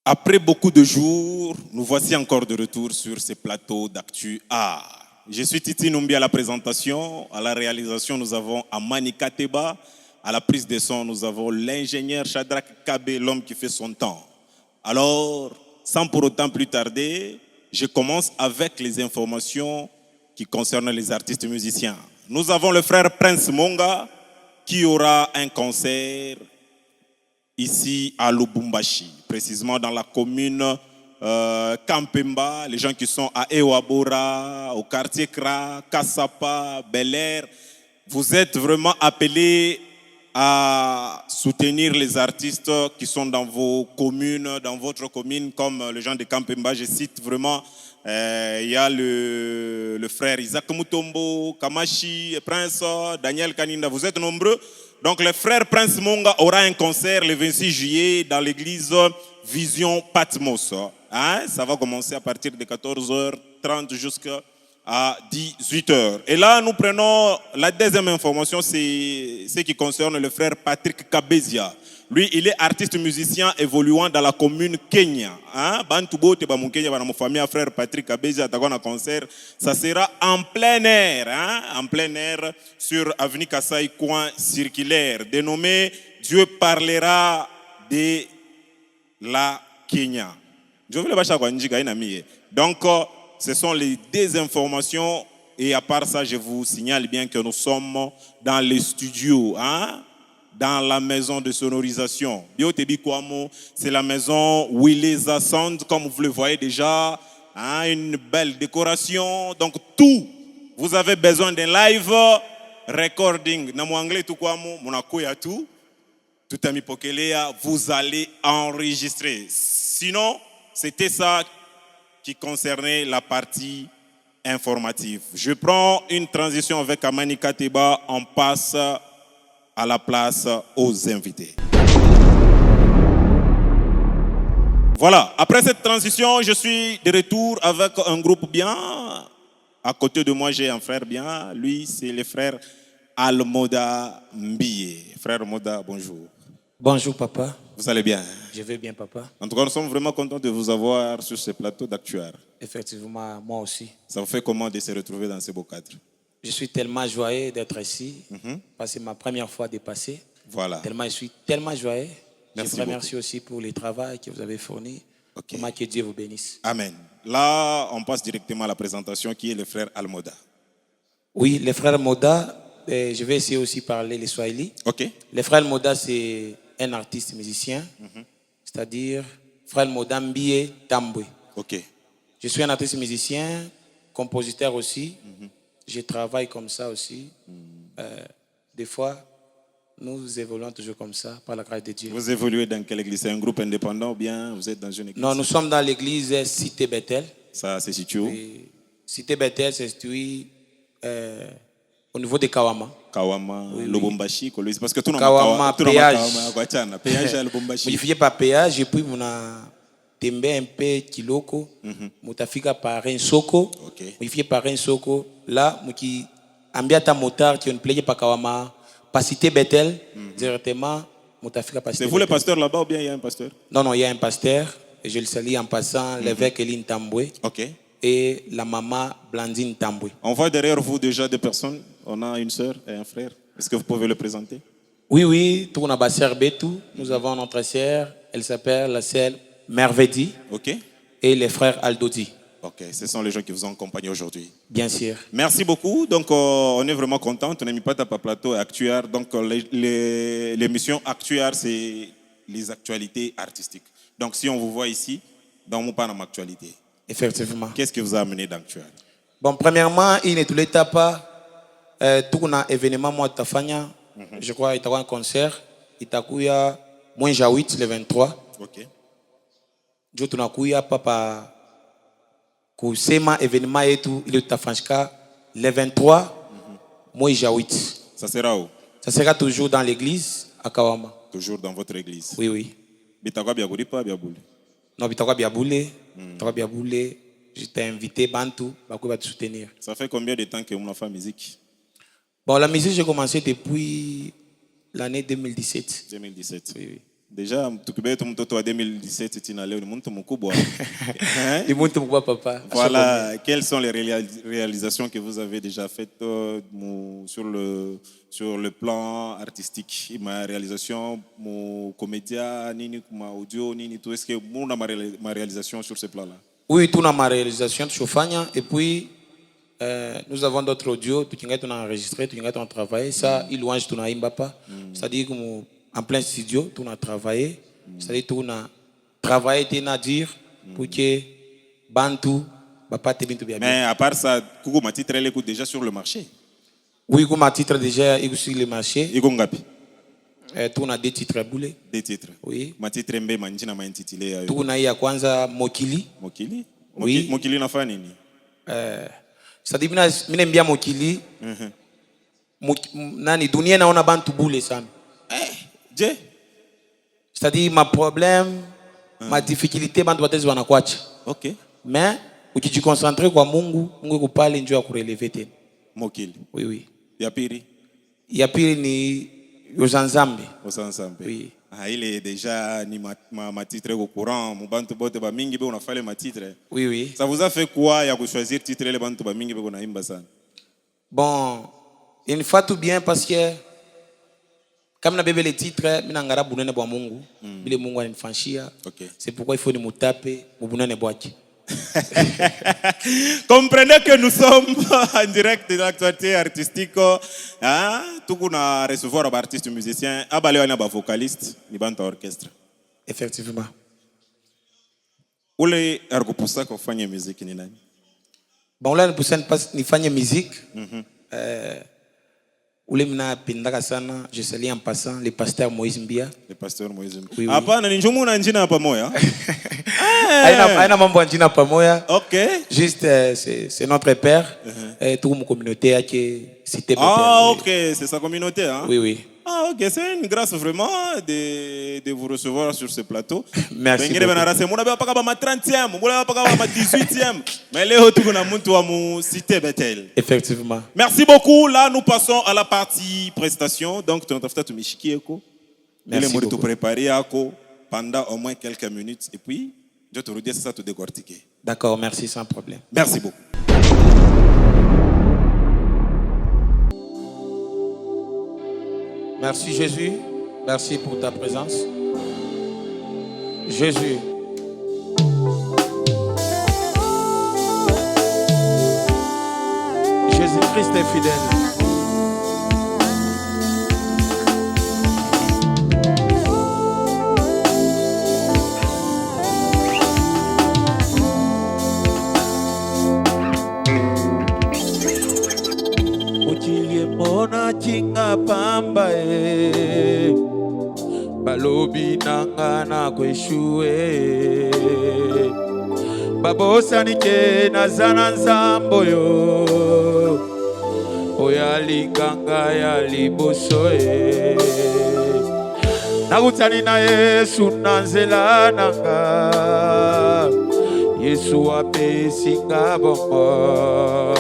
Après beaucoup de jours, nous voici encore de retour sur ces plateaux d'Actu Art. Je suis Titi Numbi à la présentation. À la réalisation, nous avons Amani Kateba. À la prise de son, nous avons l'ingénieur Shadrach Kabe, l'homme qui fait son temps. Alors, sans pour autant plus tarder, je commence avec les informations qui concernent les artistes musiciens. Nous avons le frère Prince Monga qui aura un concert ici à Lubumbashi, précisément dans la commune Kampemba, les gens qui sont à Ewabora, au quartier Kra, Kassapa, Bel Air, vous êtes vraiment appelés à soutenir les artistes qui sont dans vos communes, dans votre commune, comme les gens de Kampemba. Je cite vraiment, il y a le frère Isaac Mutombo, Kamashi, Prince, Daniel Kaninda, vous êtes nombreux. Donc le frère Prince Monga aura un concert le 26 juillet dans l'église Vision Patmos. Hein? Ça va commencer à partir de 14h30 jusqu'à 18h. Et là, nous prenons la deuxième information, c'est ce qui concerne le frère Patrick Kabezia. Lui, il est artiste musicien évoluant dans la commune Kenya. Bantubo te ba mon Kenya ba na famille frère Patrick Kabezia ta un concert, ça sera en plein air, en plein air sur avenue Kassai coin circulaire dénommé Dieu parlera de la Kenya. Je voulais pas chaque njika ina mie. Donc ce sont les désinformations et à part ça, je vous signale bien que nous sommes dans les studios, dans la maison de sonorisation. C'est la maison Willeza Sound, comme vous le voyez déjà, une belle décoration. Donc tout, vous avez besoin d'un live recording. Vous allez enregistrer. Sinon, c'était ça qui concernait la partie informative. Je prends une transition avec Amani Kateba, on passe à la place aux invités. Voilà, après cette transition, je suis de retour avec un groupe bien. À côté de moi, j'ai un frère bien. Lui, c'est le frère Almoda Mbie. Frère Moda, bonjour. Bonjour papa. Vous allez bien? Je vais bien papa. En tout cas, nous sommes vraiment contents de vous avoir sur ce plateau d'Actu Art. Effectivement, moi aussi. Ça vous fait comment de se retrouver dans ce beau cadre? Je suis tellement joyeux d'être ici, parce que c'est ma première fois de passer. Voilà. Je suis tellement joyeux. Merci je vous remercie aussi pour le travail que vous avez fourni. Okay. Que Dieu vous bénisse. Amen. Là, on passe directement à la présentation qui est le frère Almoda. Oui, le frère Moda, je vais essayer aussi de parler le Swahili. Ok. Le frère Moda, c'est un artiste musicien, c'est-à-dire frère Moda Mbie Tambwe. Ok. Je suis un artiste musicien, compositeur aussi. Je travaille comme ça aussi. Des fois, nous évoluons toujours comme ça, par la grâce de Dieu. Vous évoluez dans quelle église? C'est un groupe indépendant ou bien vous êtes dans une église? Non, nous sommes dans l'église Cité Bethel. Ça se situe où? Cité Bethel se situe au niveau de Kawama. Kawama, oui, Lubumbashi, oui. Parce que tout le monde péage. Péage à Lubumbashi. Il fait pas péage et puis on a tembe un peu kiloko. Mutafika par un soko. Il fait par un soko. Là, muki ambiata motard qui on plaît pas Kawama. Pas Cité Bethel directement. Mutafika pas. C'est vous le pasteur là-bas ou bien il y a un pasteur? Non, il y a un pasteur. Et je le salue en passant l'évêque Eline Tambwe. Ok. Et la maman Blandine Tambwe. On voit derrière vous déjà des personnes. On a une sœur et un frère. Est-ce que vous pouvez le présenter? Oui, tout a sœur Betou. Nous avons notre sœur. Elle s'appelle la sœur Mervedi. Ok. Et les frères Aldodi. Ok, ce sont les gens qui vous ont accompagné aujourd'hui. Bien sûr. Merci beaucoup. Donc, on est vraiment content. On n'a mis pas à plateau Actu Art. Donc, l'émission Actu Art, c'est les actualités artistiques. Donc, si on vous voit ici, dans mon panneau actualité. Effectivement. Qu'est-ce qui vous a amené dans Actu Art? Bon, premièrement, il n'est tout l'état pas. Tout un événement, moi, Tafanya. Je crois qu'il y a un concert. Il y a moins Jawit le 23. Ok. Je tunakuya papa kusema événement et tout il est Tafashka le 23 moi Jawit. Ça sera où? Ça sera toujours dans l'église à Kawama. Toujours dans votre église? Oui, oui. Bitakwa biabouli pas biabouli? Non, bitakwa biabouli. Bitakwa biabouli. Je t'ai invité Bantu, Bakou va te soutenir. Ça fait combien de temps que vous fait musique? Bon, la musique j'ai commencé depuis l'année 2017. 2017. Oui, oui. Déjà, tukibetu mtoto wa 2017 tina leo ni mtu mkubwa. Ni mtu mkubwa papa. Voilà, quelles sont les réalisations que vous avez déjà faites sur le plan artistique? Ma réalisation, mon comédien, nini, ma audio, nini, tout. Est-ce que vous avez ma réalisation sur ce plan-là? Oui, tout ma réalisation de Chofania. Et puis, nous avons d'autres audios, tout on a enregistré, tout on a travaillé. Ça, il louange tout na imbapa. C'est-à-dire qu'en plein studio, tout on a travaillé. C'est-à-dire tout on a travaillé, dire pour que Bantu, papa te bien tout bien. Mais à part ça, Koukou ma titre elle écoute déjà sur le marché. Oui, Koukou ma titre déjà écoute sur le marché. Il ngapi? Tout on a 2 titres boulés. 2 titres. Oui. Ma titre mbe manjina ma intitulé. Tout on a ya kwanza Mokili. Mokili? Oui. Mokili nafanya nini? C'est-à-dire mine mbia Mokili. Nani dunia naona bantu bule sana. Je? C'est-à-dire ma problème, ma difficulté bantu batezi wanakwacha. OK. Mais ukijiconcentre kwa Mungu, Mungu kupale njoo akureleve tena. Mokili. Oui, oui. Ya pili? Ya pili ni Yozanzambe. Yozanzambe. Oui. Il est déjà ni ma titre au courant, mon bantu bote ba mingi be on a fait ma titre. Oui, oui. Ça vous a fait quoi ya choisir titre les bantu ba mingi be on a imba sana? Bon, une fois tout bien parce que comme na bébé les titres, mina ngara bunene bwa Mungu, bile Mungu anifanyia. OK. C'est pourquoi il faut ni mutape, bunene bwaki. Comprenez que nous sommes en direct de l'actualité artistique. Hein? Tout qu'on a recevoir un artiste musicien, abalé on a un vocaliste, ni banda orchestre. Effectivement. Ule argopusa ko fanya musique ni nani? Bon là ni fanya musique. Ule mina pendaka sana, je salue en passant le pasteur Moïse Mbia. Le pasteur Moïse Mbia. Oui, oui. Hapana ni njumu na njina pamoja. Aina mambo njina pamoja. OK. Juste c'est notre père. Tout mon communauté a qui cité. Ah OK, c'est sa communauté hein. Oui, oui. Ah OK, c'est une grâce vraiment de vous recevoir sur ce plateau. Merci. Bengine banarase muna ba paka ba ma 30e, muna ba paka ba ma 18e. Mais leo tuko na muntu wa mu cité Bethel. Effectivement. Merci beaucoup. Là nous passons à la partie prestation. Donc tunatafuta tumeshikie ko. Merci beaucoup. Ile préparer ako pendant au moins quelques minutes et puis je te redis ça tout décortiquer. D'accord, merci sans problème. Merci beaucoup. Merci Jésus, merci pour ta présence. Jésus. Jésus-Christ est fidèle. Mona chinga pamba balobi nanga na kweshue babosani ke nazana nzambo yo oyalinganga ya liboso nakutani na Yesu na nzela nanga Yesu apesinga bongo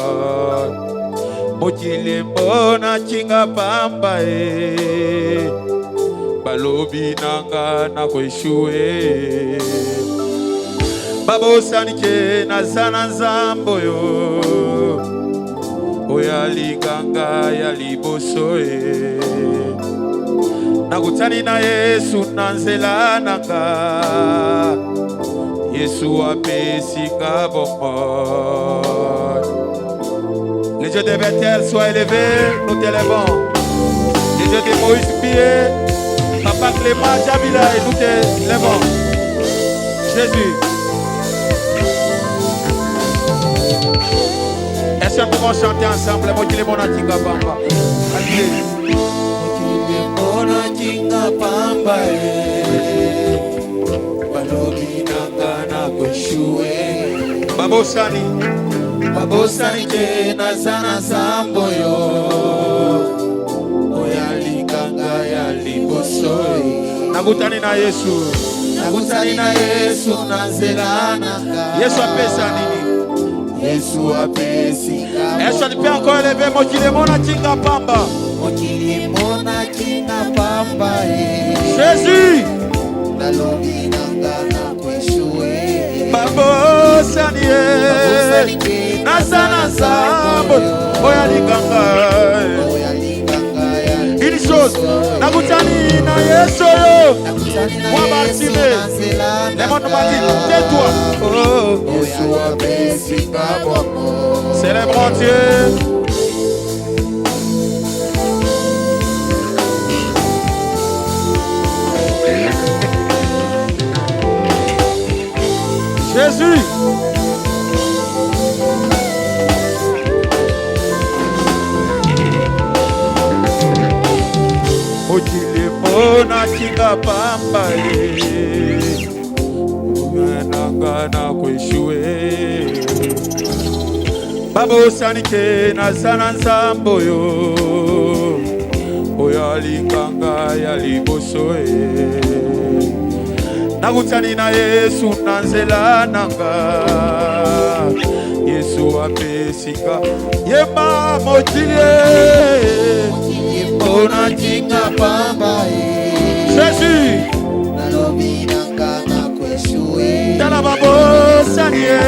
mokili mbona chinga pamba balobi nanga na kweshue babosani ke nazana nzambo yo oyalinganga ya liboso nakutani na Yesu na nzela nanga Yesu apesinga bongo. Le Dieu de Bethel soit élevé, nous t'élèvons. Le Dieu de Moïse Mbia, Papa Clément Jabila, et nous t'élèvons. Jésus. Est-ce que nous pouvons chanter ensemble? Moi qui les monatinga pamba. Allez. Monatinga pamba. Balobi nanga na kweshue. Babosani. Babosani ke nazana zambo yo oyalinganga ya liboso nakutani na Yesu na nzela nanga Yesu apesa nini Yesu apesinga Yesu alipe encore élevé mokili mona kinga pamba Jésus babosanie nasana sambo oya likanga une chose nakutani na Yesu yo moi Bartimée les monde m'a dit tais-toi célèbre Dieu. Jésus. Otile bona kinga pamba nanga kweshwe babo sanike na sana nsambo yo oyalinganga yaliboso nakutani na Yesu nanzela nanga Yesu apesinga yema motilie ona tinga pamba Jésus nalobi nanga na kweshwe tala babosanie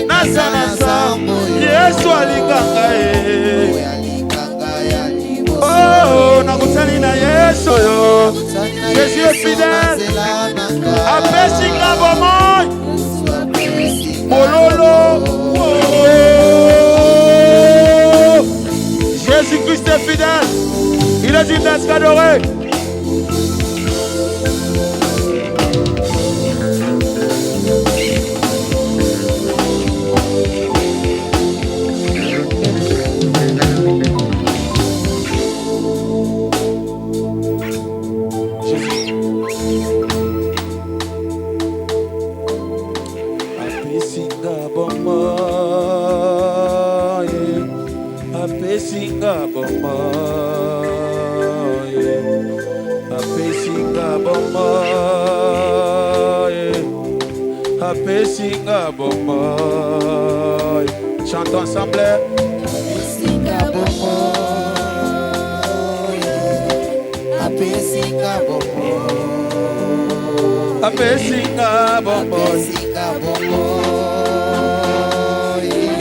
nasana samu Yesu alinganga oh nakutani na Yesu yo Jésus est fidèle apesinga bomoy mololo Jésus Christ est fidèle, il est une d'être adoré. Chantons ensemble. Apesinga bombo.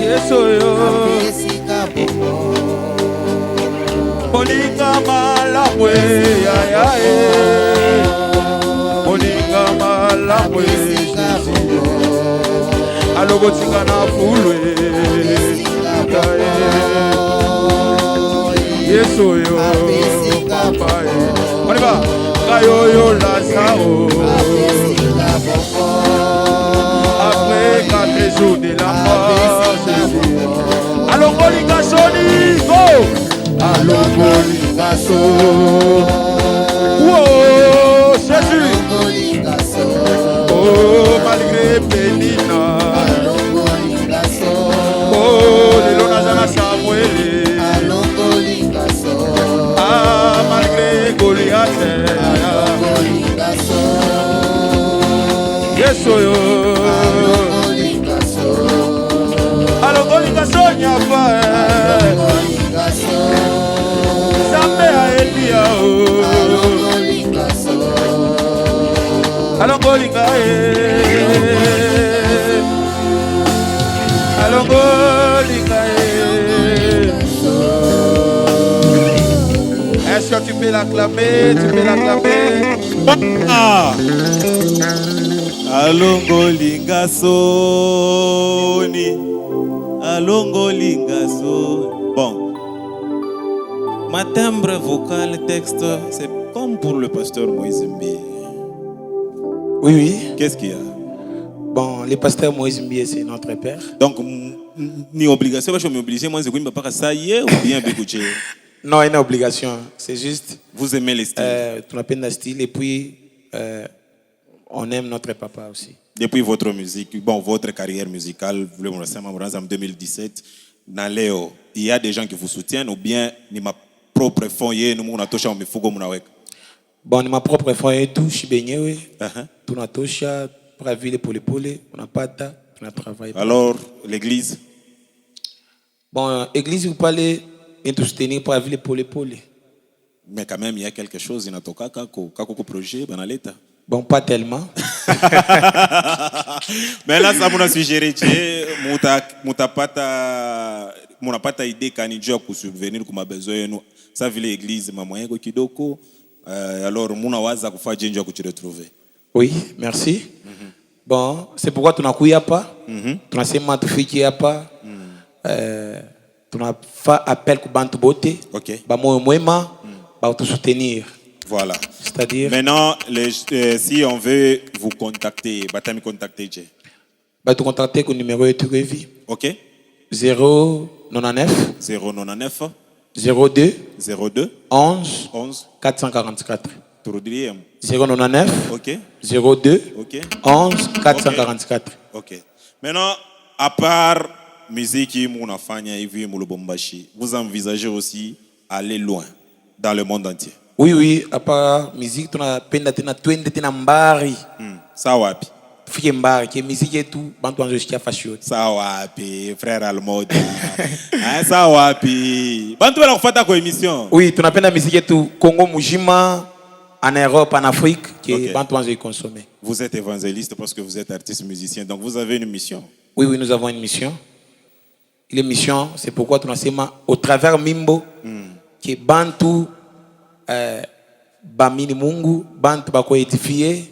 Yeso yo. Moninga malabwe ya ya Moninga malabwe alobo tinga na fulwe Yeso yo papa on va kayo yo lazao après 4 jours de la mort alongo lingasoni go alongo lingaso oh Jésus oh malgré Pénina oh le lonazana Samuel ah malgré Goliath Yeso yo alongo lingaso nyapa Sambe a Elia alongo linga alongo linga est-ce que tu peux l'acclamer? Tu peux l'acclamer? Ah. Alongo linga soni alongo linga soni. Bon, ma timbre vocale, texte, c'est comme pour le pasteur Moïse Mbie. Oui, oui. Qu'est-ce qu'il y a? Bon, le pasteur Moïse Mbie, c'est notre père. Donc, ni obligation, je suis obligé, moi, c'est quoi, pas ça y est, ou bien écouter? Non, il y a une obligation. C'est juste. Vous aimez les styles? Tu appelles le style et puis on aime notre papa aussi. Depuis votre musique, bon, votre carrière musicale, vous l'avez en 2017, dans Léo, il y a des gens qui vous soutiennent ou bien ni ma propre foyer, nous on a touché au mifugo munawek. Bon, ni ma propre foyer tout, je suis baigné oui. Tout na tosha, pour la ville pour les poules, on n'a pas de on a travaillé. Alors l'église? Bon, l'église vous parlez et tout soutenir pour la ville pour les poules. Mais quand même, il y a quelque chose, il y a un projet, ben l'état. Bon, pas tellement. Mais là, ça m'a suggéré que mon pas idée quand il joue pour subvenir comme a besoin nous. Ça vit l'église, ma moyen ko kidoko. Alors, mon awaza ko fa jenjo ko te retrouver. Oui, merci. Bon, c'est pourquoi tu n'as couillé pas. Tu n'as seulement tu fais pas. Tu n'as fait appel pour bantu beauté. OK. Ba moi ba te soutenir. Voilà. C'est-à-dire maintenant si on veut vous contacter, batami contacter je. Ba te contacter au numéro de Turevi. OK. 099 099 02 02 11 11 444. 099 OK 02 OK 11 444. OK. Maintenant, à part musique munafanya hivi mulubombashi, vous envisagez aussi aller loin dans le monde entier. Oui, à part musique, tu as peine d'être twende tena mbari. Ça wapi. Fike mbari, qui musique et tout, bantu anjo shikia fashion. Ça wapi, frère Almoda. Ça wapi. Bantu bala kufata ko émission. Oui, tu as peine de musique et tout, Congo Mujima, en Europe, en Afrique, qui bantu anjo consommer. Vous êtes évangéliste parce que vous êtes artiste musicien, donc vous avez une mission. Oui, nous avons une mission. Et l'émission, c'est pourquoi tu as au travers Mimbo, qui est bantu bamini mungu bantu bako édifier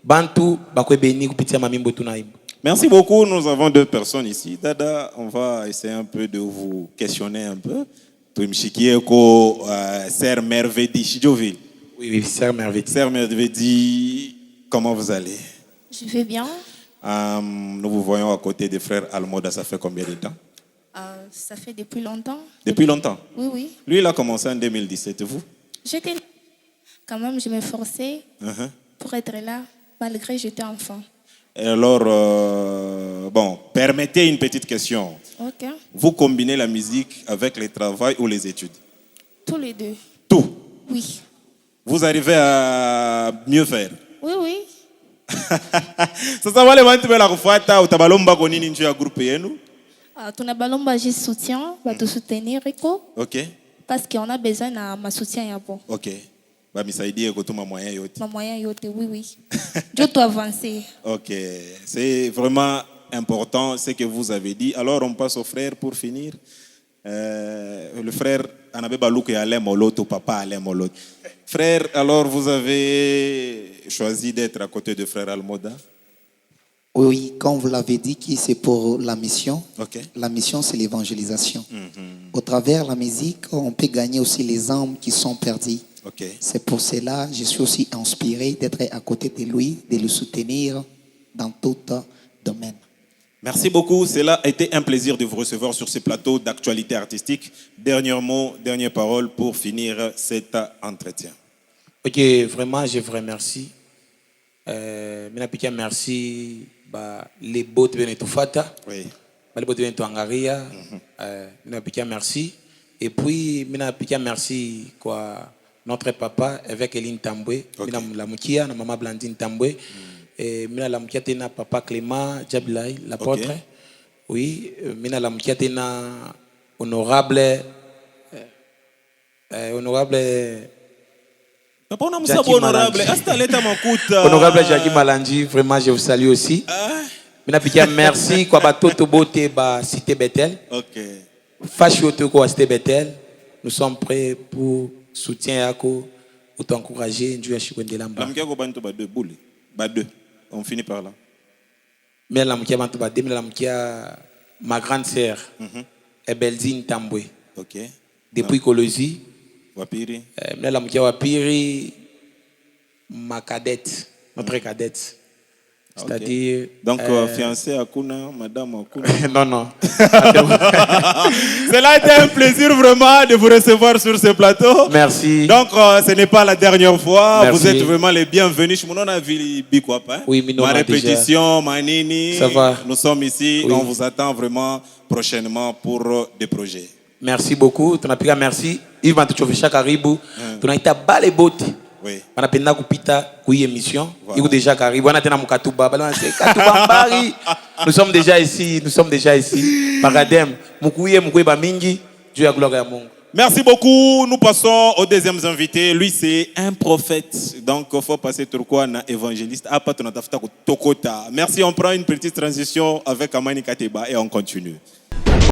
bantu bako béni kupitia mamimbo tunaimba. Merci beaucoup. Nous avons deux personnes ici. Dada, on va essayer un peu de vous questionner un peu. Tuimshikie ko Sœur Mervedi Chidjoville. Oui, Sœur Mervedi. Sœur Mervedi, comment vous allez? Je vais bien. Nous vous voyons à côté de frère Almoda, ça fait combien de temps? Ça fait depuis longtemps. Depuis longtemps? Oui, oui. Lui, il a commencé en 2017, vous? J'étais là. Quand même, je m'efforçais pour être là, malgré que j'étais enfant. Et alors, bon, permettez une petite question. Ok. Vous combinez la musique avec le travail ou les études? Tous les deux. Tout? Oui. Vous arrivez à mieux faire? Oui, oui. Sasa wale wantu bela kufuata utabalomba kwa nini nje ya groupe yenu? Tunabalomba je soutien, va te soutenir Rico. OK. Parce qu'on a besoin de ma soutien ya bon. OK. Ba misaidie kutuma moyen yote. Ma moyen yote, oui, oui. Je dois avancer. OK. C'est vraiment important ce que vous avez dit. Alors on passe au frère pour finir. Le frère Anabe Balouk et Alain Moloto, papa Alain Moloto. Frère, alors vous avez choisi d'être à côté de frère Almoda? Oui, comme vous l'avez dit, c'est pour la mission. Okay. La mission, c'est l'évangélisation. Au travers de la musique, on peut gagner aussi les âmes qui sont perdues. Okay. C'est pour cela que je suis aussi inspiré d'être à côté de lui, de le soutenir dans tout domaine. Merci beaucoup. Cela a été un plaisir de vous recevoir sur ce plateau d'actualité artistique. Dernier mot, dernière parole pour finir cet entretien. Ok, vraiment, je vous remercie. Merci les beaux de Benetoufata. Oui. Les beaux de Benetouangaria. Merci. Et puis, merci quoi, notre papa, avec Eline Tambwe. La Moukia, maman Blandine Tambwe. Et mina la mkia tena papa Clément Djabilai l'apôtre. Oui, mina la mkia tena honorable Papa on a musa honorable. Asta leta makuta. Honorable Jackie Malanji, vraiment je vous salue aussi. Mina pikia merci kwa batoto bote ba cité Bethel. OK. Fashioto ko cité Bethel. Nous sommes prêts pour soutien yako pour t'encourager Dieu ya shikwende lamba. La mkia ko bantu ba deux boule. Ba deux. On finit par là. Mais la mkia bantu ba deux, mais la mkia ma grande sœur Ebeldine Tambwe. OK. Depuis Colosie. Wapiri. Mais la mkia Wapiri ma cadette, notre cadette. C'est-à-dire donc fiancée Akuna, madame Akuna. Non. Cela a été un plaisir vraiment de vous recevoir sur ce plateau. Merci. Donc ce n'est pas la dernière fois. Merci. Vous êtes vraiment les bienvenus. Oui, ma répétition, ma nini. Ça va. Nous sommes ici. Oui. On vous attend vraiment prochainement pour des projets. Merci beaucoup. Tunapika merci. Yves Matuchovesha karibu. Tunaita bale boti. Oui. Wanapenda kupita kui émission. Iko déjà karibu. Wana tena mukatuba. Bala wanase katuba mbari. Nous sommes déjà ici. Paradem. Mukuye ba mingi. Dieu ya gloire ya Mungu. Merci beaucoup. Nous passons au deuxième invité. Lui, c'est un prophète. Donc, il faut passer turquois un évangéliste. Merci. On prend une petite transition avec Amani Kateba et on continue.